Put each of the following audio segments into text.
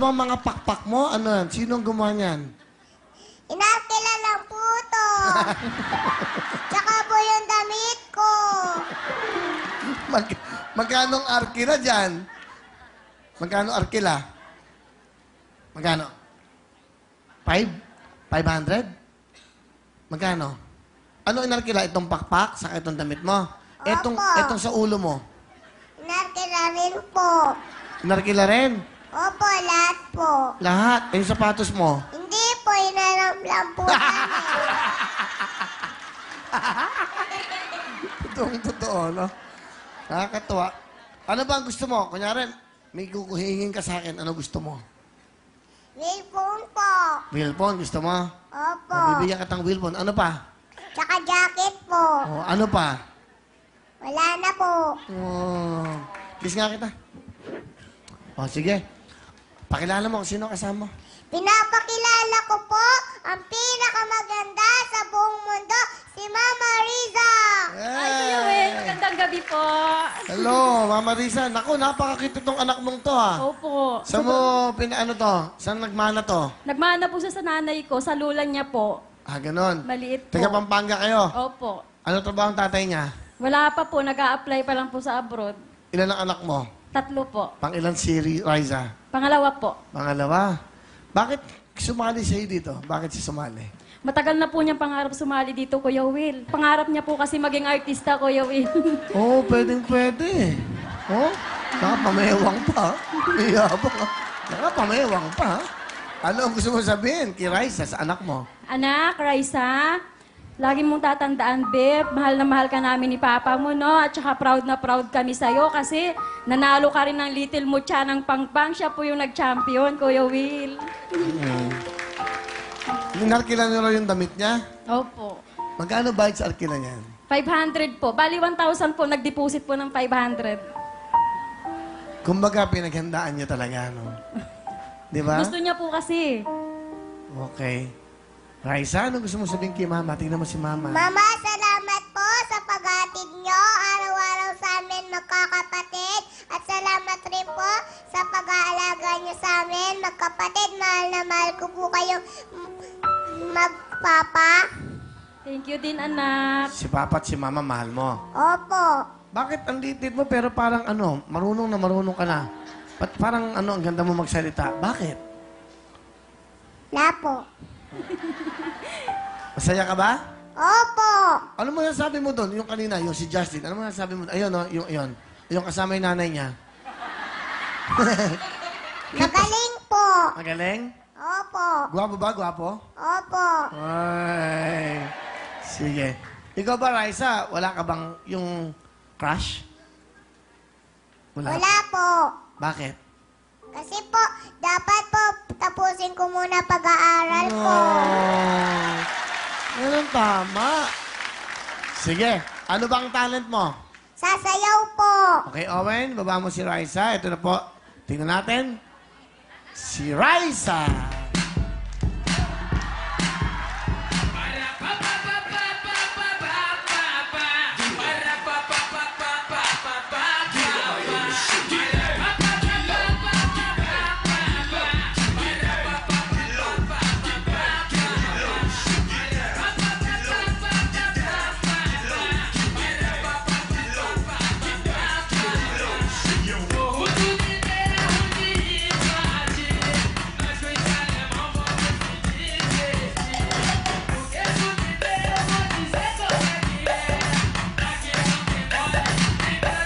mo ang mga pakpak mo? Ano yan? Sinong gumawa niyan? Inakila lang po to. Tsaka po yung damit ko. Magkano ang arkila dyan? Magkano arkila? Magkano? 500? Magkano? Ano inarkila? Itong pakpak? Saka itong damit mo? Etong sa ulo mo? Inakila rin po. Inarkila rin? Opo, lahat po. Lahat? Eh, yung sapatos mo? Hindi po, inalam lang po namin. Totoo, no? Nakakatuwa. Ano ba ang gusto mo? Kunyari, may kukuhingin ka sa akin. Ano gusto mo? Wheelphone po. Wheelphone, gusto mo? Opo. Bibigyan ka ng wheelphone. Ano pa? Tsaka jacket po. Oh, ano pa? Wala na po. Oh, kiss nga kita. Oh, sige. Pakilala mo kung sino kasama. Pinapakilala ko po ang pinakamaganda sa buong mundo, si Mama Riza. Ay, Kuya Will, magandang gabi po. Hello, Mama Risa. Naku, napakakit itong anak mong to, ha? Opo. Saan mo, ano to? Saan nagmana to? Nagmana po siya sa nanay ko, sa lula niya po. Ah, ganon. Maliit po. Taga Pampanga kayo. Opo. Ano trabaho ang tatay niya? Wala pa po, nag-a-apply pa lang po sa abroad. Ilan ang anak mo? 3 po. Pang ilan si Riza? Pangalawa po. Pangalawa. Bakit sumali sa'yo dito? Bakit si sumali? Matagal na po niyang pangarap sumali dito, Kuya Will. Pangarap niya po kasi maging artista, Kuya Will. Oo, pwedeng-pwede. Oh, nakapamewang pa. Iyabang. Nakapamewang pa. Ano ang gusto mo sabihin kay Riza sa anak mo? Anak, Raisa, lagi mong tatandaan, Beb, mahal na mahal ka namin ni Papa mo, no? At saka proud na proud kami sa'yo kasi nanalo ka rin ng Little Mucha ng Pangpang. Siya po yung nag-champion, Kuya Will. Inarkila niyo lang yung damit niya? Opo. Magkano bayad sa arkila niyan? 500 po. Bali, 1,000 po. Nag-deposit po ng 500. Kumbaga, pinaghandaan niyo talaga, no? Di ba? Gusto niya po kasi. Okay. Raisa, ano gusto mo sabihin kay Mama? Tingnan mo si Mama. Mama, salamat po sa paghatid nyo araw-araw sa amin magkakapatid. At salamat rin po sa pag-aalaga nyo sa amin magkapatid. Mahal na mahal ko po kayong magpapa. Thank you din, anak. Si Papa at si Mama, mahal mo. Opo. Bakit ang liit mo pero parang ano, marunong ka na? Ba't parang ano, ang ganda mo magsalita? Bakit? Wala po. Masaya ka ba? Opo. Ano mo nasabi mo doon? Yung kanina, yung si Justin. Ano mo nasabi mo? Ayun, no? Yung Yung kasama yung nanay niya. Magaling po. Magaling? Opo. Gwapo ba? Gwapo? Opo. Ay. Sige. Ikaw ba, Raisa? Wala ka bang yung crush? Wala po. Bakit? Kasi po, dapat po tapusin ko muna pag-aaral ko. Oh. Ganun tama. Sige. Ano bang talent mo? Sasayaw po. Okay, Owen, baba mo si Raisa. Ito na po. Tingnan natin. Si Raisa.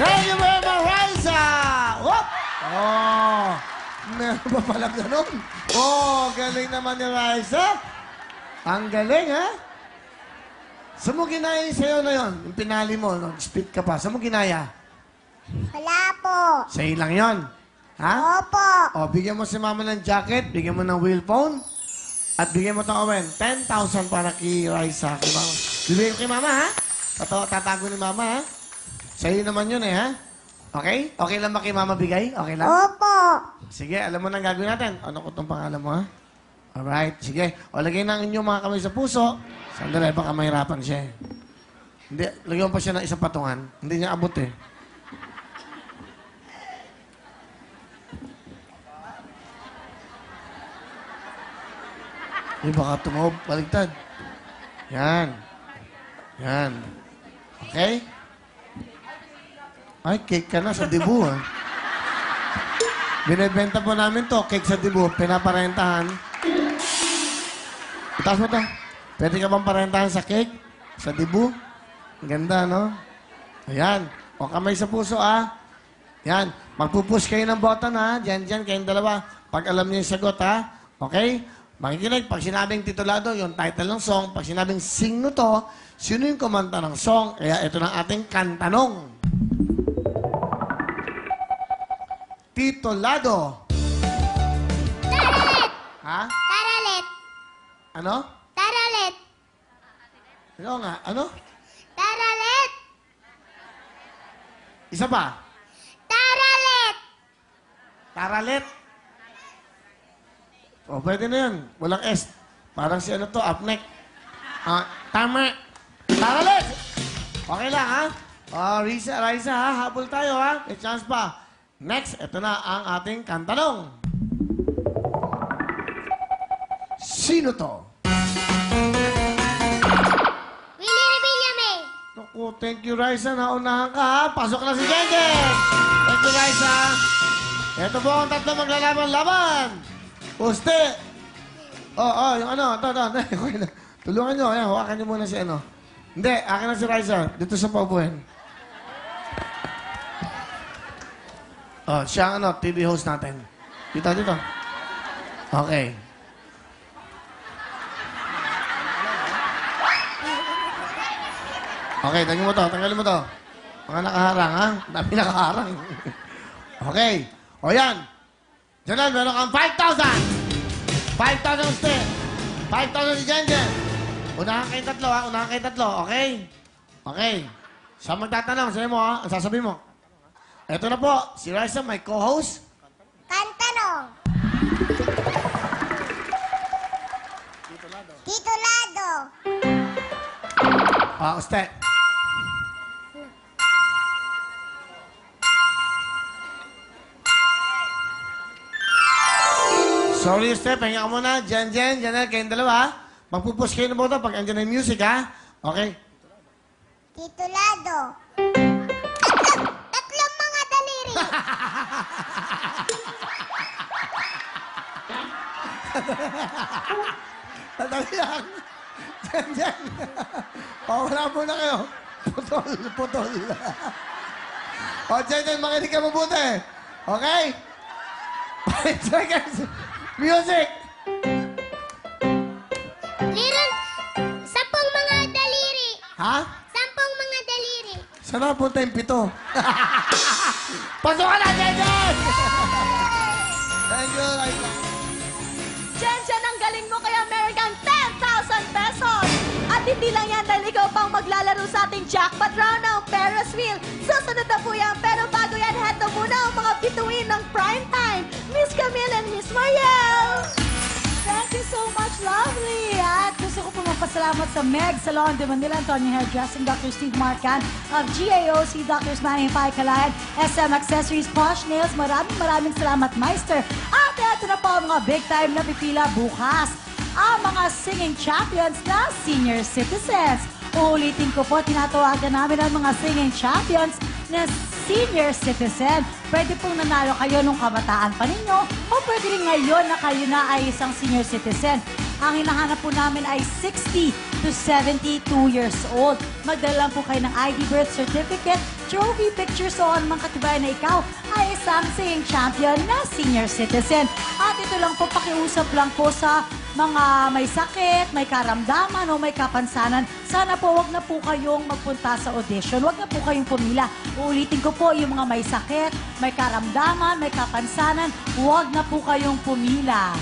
Thank you very much, Raisa! Whoop! Oh, meron ba pala ganun? Oh, galing naman ni Raisa. Ang galing, ha? Saan mo ginaya yung sayo na yun? Yung pinali mo, nag-spit ka pa. Saan mo ginaya? Wala po. Sa'yo lang yun. Ha? Opo. O, bigyan mo si Mama ng jacket, bigyan mo ng wheel phone, at bigyan mo itong Owen. 10,000 para kay Raisa. Kay Mama. Bibigyan ko kay Mama, ha? Tatago ni Mama, ha? Sa'yo naman yun, ha? Okay? Okay lang ba kay Mama bigay? Okay lang? Opo. Sige, alam mo na ang gagawin natin. Ano ko itong pangalan mo, ha? Alright, sige. O, lagay na ang inyong mga kamay sa puso. Sandali, baka mahirapan siya. Hindi, lagyan mo pa siya ng isang patungan. Hindi niya abot, eh. baka tumawag. Baligtad. Yan. Yan. Okay? Ay, cake ka na sa dibu, ha? Binibenta po namin to, cake sa dibu, pinaparentahan. Itaas mo to. Pwede ka bang parentahan sa cake? Sa dibu? Ang ganda, no? Ayan. O kamay sa puso, ah. Yan. Magpupush kayo ng button, ha? Diyan, kayong dalawa. Pag alam niyo yung sagot, ha? Okay? Makikinig. Pag sinabing titulado, yung title ng song. Pag sinabing sing no to, sino yung kumanta ng song? Kaya ito na ating kantanong. Titulado. Taralet! Ha? Taralet! Ano? Taralet! Ano nga? Ano? Taralet! Isa pa? Taralet! Taralet. O, pwede na yun. Walang S. Parang si ano to, upneck. Tama. Taralet! Okay lang, ha? Risa, ha? Habol tayo, ha? May chance pa. Next, ito na ang ating kantanong. Sino to? Willie Revillame! Naku, thank you, Raisa. Naunahan ka, ha? Pasok na si Jenjen! Thank you, Raisa. Ito po ang tatlo maglalaban-laban. Uste! Yung ano, ito. Tulungan nyo, ayan, hawakan nyo muna si ano. Hindi, akin na si Raisa. Dito sa paupuin. Siya ang ano, TV host natin. Dito. Okay. Okay, tanggalin mo to. Mga nakaharang, ha? Dami nakaharang. Okay. O yan. Diyan, meron kang 5,000. 5,000 uste. 5,000 si Jenjen. Unahan kayong tatlo, ha? Unahan kayong tatlo, okay? Okay. Siya magtatanong, sa'yo mo, ha? Ang sasabihin mo. Ito na po, si Raisa, may co-host. Kantanong! Titulado! Uste. Sorry, Uste. Pahinga ka muna. Jen, Janelle, kayong dalawa, ha? Magpupush kayo ng boto pag andyan na yung music, ha? Okay? Titulado! Tatlong mga daliri! Tatali lang. Jen. Wala muna kayo. Putol. Jen, makinig ka mabuti. Okay? 5 seconds. Music! Liron, 10 mga daliri! Ha? 10 mga daliri! Saan napunta yung 7? Pasok ka na, Jen! Thank you, Raisa. Jen, ang galing mo kaya meron kang 10,000 pesos! At hindi lang yan dahil ikaw pang maglalaro sa ating jackpot round ng Ferris wheel. Susunod na po yan, pero bago yan, heto muna ang mga bituin ng prime time. Miss Camille and Miss Mariel! Thank you so much, lovely! At gusto ko po magpasalamat sa Meg Salon de Manila, Antonio Hairdressing, Dr. Steve Marcan of GAOC, Dr. Manny Pai Calayan, SM Accessories, Posh Nails. Maraming salamat, Meister. At ito na po ang mga big time na pipila bukas. Ang mga singing champions na senior citizens. Uulitin ko po, tinatawagan namin ang mga singing champions na senior citizen. Pwede pong nanalo kayo nung kabataan pa ninyo o pwede rin ngayon na kayo na ay isang senior citizen. Ang hinahanap po namin ay 60 to 72 years old. Magdala lang po kayo ng ID, birth certificate, trophy pictures o anumang katibayan na ikaw ay isang singing champion na senior citizen. At ito lang po, pakiusap lang po sa mga may sakit, may karamdaman o may kapansanan. Sana po wag na po kayong magpunta sa audition. Wag na po kayong pumila. Uulitin ko po, yung mga may sakit, may karamdaman, may kapansanan, wag na po kayong pumila.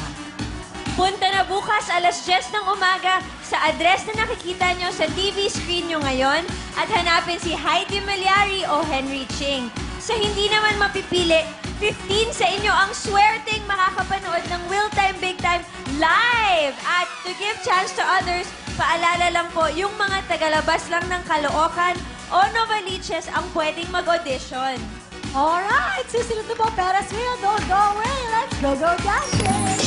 Punta na bukas alas 10 ng umaga sa address na nakikita nyo sa TV screen nyo ngayon at hanapin si Heidi Malyari o Henry Ching. Sa hindi naman mapipili, 15 sa inyo ang swerteng makakapanood ng Will Time Big Time live. At to give chance to others, paalala lang po, yung mga tagalabas lang ng Caloocan o Novaliches ang pwedeng mag-audition. Alright, susunod na po, Ferris wheel, don't go away. Let's go dancing!